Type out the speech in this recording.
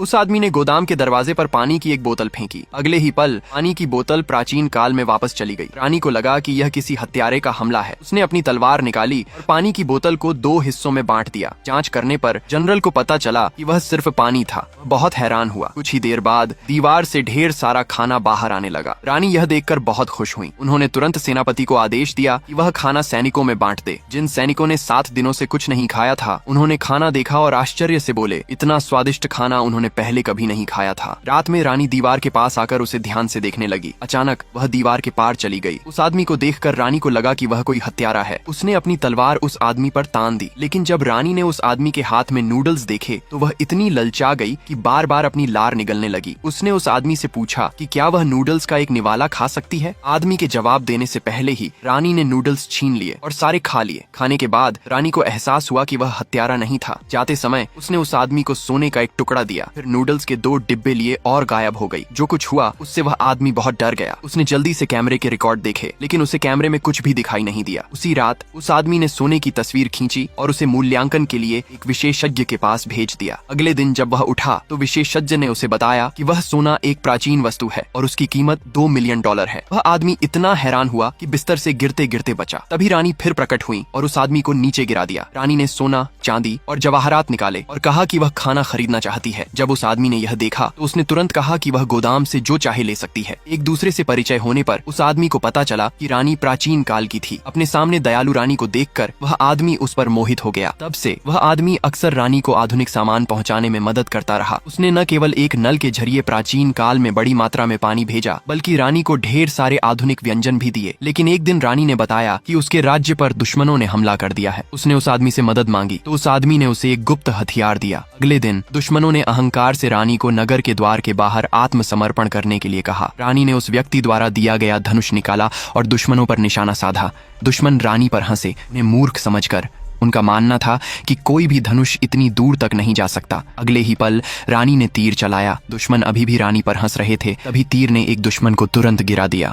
उस आदमी ने गोदाम के दरवाजे पर पानी की एक बोतल फेंकी। अगले ही पल पानी की बोतल प्राचीन काल में वापस चली गई। रानी को लगा कि यह किसी हत्यारे का हमला है। उसने अपनी तलवार निकाली और पानी की बोतल को 2 हिस्सों में बांट दिया। जांच करने पर जनरल को पता चला कि वह सिर्फ पानी था। बहुत हैरान हुआ। कुछ ही देर बाद दीवार से ढेर सारा खाना बाहर आने लगा। रानी यह देखकर बहुत खुश हुई। उन्होंने तुरंत सेनापति को आदेश दिया कि वह खाना सैनिकों में बांट दे। जिन सैनिकों ने 7 दिनों से कुछ नहीं खाया था, उन्होंने खाना देखा और आश्चर्य से बोले, इतना स्वादिष्ट खाना उन्होंने पहले कभी नहीं खाया था। रात में रानी दीवार के पास आकर उसे ध्यान से देखने लगी। अचानक वह दीवार के पार चली गई। उस आदमी को देखकर रानी को लगा कि वह कोई हत्यारा है। उसने अपनी तलवार उस आदमी पर तान दी। लेकिन जब रानी ने उस आदमी के हाथ में नूडल्स देखे तो वह इतनी ललचा गई कि बार बार अपनी लार निगलने लगी। उसने उस आदमी से पूछा कि क्या वह नूडल्स का एक निवाला खा सकती है। आदमी के जवाब देने से पहले ही रानी ने नूडल्स छीन लिए और सारे खा लिए। खाने के बाद रानी को एहसास हुआ कि वह हत्यारा नहीं था। जाते समय उसने उस आदमी को सोने का एक टुकड़ा दिया, फिर नूडल्स के 2 डिब्बे लिए और गायब हो गई। जो कुछ हुआ उससे वह आदमी बहुत डर गया। उसने जल्दी से कैमरे के रिकॉर्ड देखे, लेकिन उसे कैमरे में कुछ भी दिखाई नहीं दिया। उसी रात उस आदमी ने सोने की तस्वीर खींची और उसे मूल्यांकन के लिए एक विशेषज्ञ के पास भेज दिया। अगले दिन जब वह उठा तो विशेषज्ञ ने उसे बताया कि वह सोना एक प्राचीन वस्तु है और उसकी कीमत $2 मिलियन है। वह आदमी इतना हैरान हुआ कि बिस्तर से गिरते गिरते बचा। तभी रानी फिर प्रकट हुई और उस आदमी को नीचे गिरा दिया। रानी ने सोना, चांदी और जवाहरात निकाले और कहा कि वह खाना खरीदना चाहती है। जब उस आदमी ने यह देखा तो उसने तुरंत कहा कि वह गोदाम से जो चाहे ले सकती है। एक दूसरे से परिचय होने पर उस आदमी को पता चला कि रानी प्राचीन काल की थी। अपने सामने दयालु रानी को देखकर वह आदमी उस पर मोहित हो गया। तब से वह आदमी अक्सर रानी को आधुनिक सामान पहुंचाने में मदद करता रहा। उसने न केवल एक नल के जरिए प्राचीन काल में बड़ी मात्रा में पानी भेजा, बल्कि रानी को ढेर सारे आधुनिक व्यंजन भी दिए। लेकिन एक दिन रानी ने बताया कि उसके राज्य पर दुश्मनों ने हमला कर दिया है। उसने उस आदमी से मदद मांगी तो उस आदमी ने उसे एक गुप्त हथियार दिया। अगले दिन दुश्मनों ने अहंकार से रानी को नगर के द्वार के बाहर आत्मसमर्पण करने के लिए कहा। रानी ने उस व्यक्ति द्वारा दिया गया धनुष निकाला और दुश्मनों पर निशाना साधा। दुश्मन रानी पर हंसे, उन्हें मूर्ख समझकर। उनका मानना था कि कोई भी धनुष इतनी दूर तक नहीं जा सकता। अगले ही पल रानी ने तीर चलाया। दुश्मन अभी भी रानी पर हंस रहे थे। तभी तीर ने एक दुश्मन को तुरंत गिरा दिया।